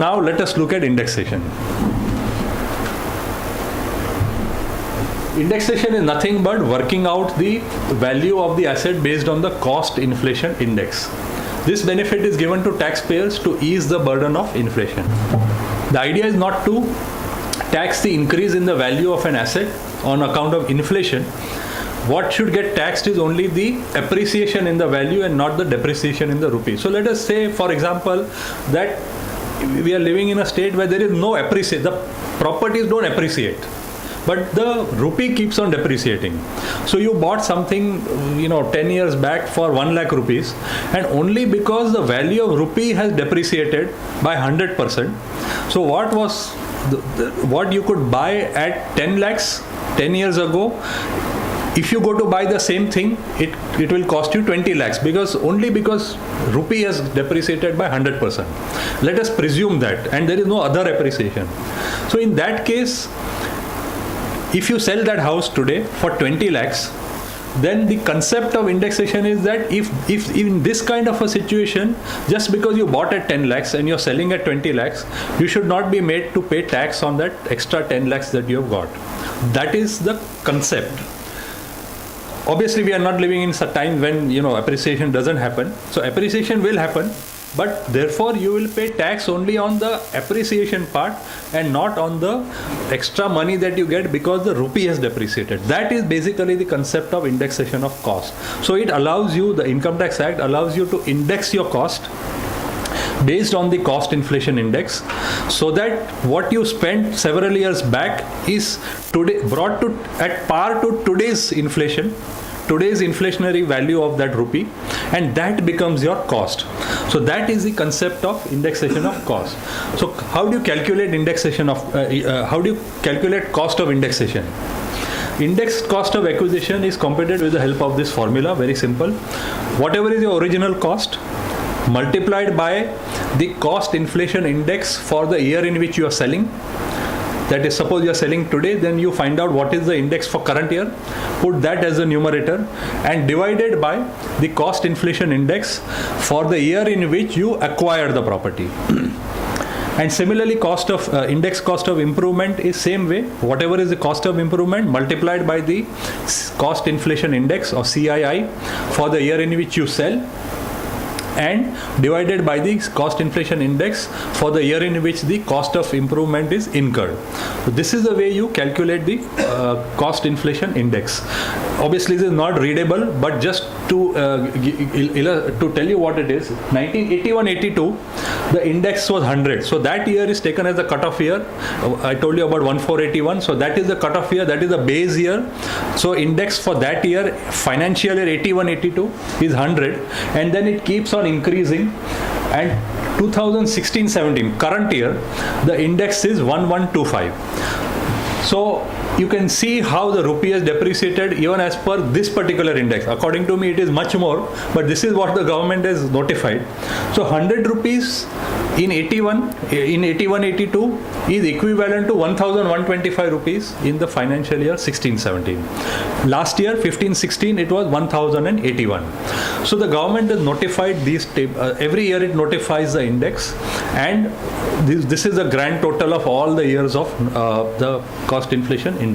now let us look at indexation. Indexation is nothing but working out the value of the asset based on the cost inflation index. This benefit is given to taxpayers to ease the burden of inflation. The idea is not to tax the increase in the value of an asset on account of inflation. What should get taxed is only the appreciation in the value and not the depreciation in the rupee. So let us say, for example, that we are living in a state where there is no appreciation. The properties don't appreciate, but the rupee keeps on depreciating. So you bought something, 10 years back for 1 lakh rupees, and only because the value of rupee has depreciated by 100%. So what you could buy at 10 lakhs 10 years ago, if you go to buy the same thing, it will cost you 20 lakhs because rupee has depreciated by 100%. Let us presume that, and there is no other appreciation. So in that case, if you sell that house today for 20 lakhs, then the concept of indexation is that if in this kind of a situation, just because you bought at 10 lakhs and you're selling at 20 lakhs, you should not be made to pay tax on that extra 10 lakhs that you have got. That is the concept. Obviously, we are not living in such time when appreciation doesn't happen. So appreciation will happen, but therefore you will pay tax only on the appreciation part and not on the extra money that you get because the rupee has depreciated. That is basically the concept of indexation of cost. So it allows you, the Income Tax Act allows you to index your cost based on the cost inflation index, so that what you spent several years back is today brought to at par to today's inflationary value of that rupee, and that becomes your cost. So that is the concept of indexation of cost. So how do you calculate cost of indexation? Indexed cost of acquisition is computed with the help of this formula, very simple. Whatever is your original cost multiplied by the cost inflation index for the year in which you are selling. That is, suppose you are selling today, then you find out what is the index for current year, put that as a numerator, and divided by the cost inflation index for the year in which you acquired the property. And similarly, index cost of improvement is same way. Whatever is the cost of improvement multiplied by the cost inflation index or CII for the year in which you sell, and divided by the cost inflation index for the year in which the cost of improvement is incurred. So this is the way you calculate the cost inflation index. Obviously, this is not readable, but just to tell you what it is, 1981-82, the index was 100. So that year is taken as a cutoff year. I told you about 1481. So that is the cutoff year. That is the base year. So index for that year, financial year 81-82 is 100, and then it keeps on increasing, and 2016-17 current year the index is 1125. So you can see how the rupee has depreciated even as per this particular index. According to me, it is much more, but this is what the government has notified. So 100 rupees in 81-82 is equivalent to 1,125 rupees in the financial year 16-17. Last year 15-16 it was 1,081. So the government has notified these every year it notifies the index, and this is the grand total of all the years of the cost inflation index.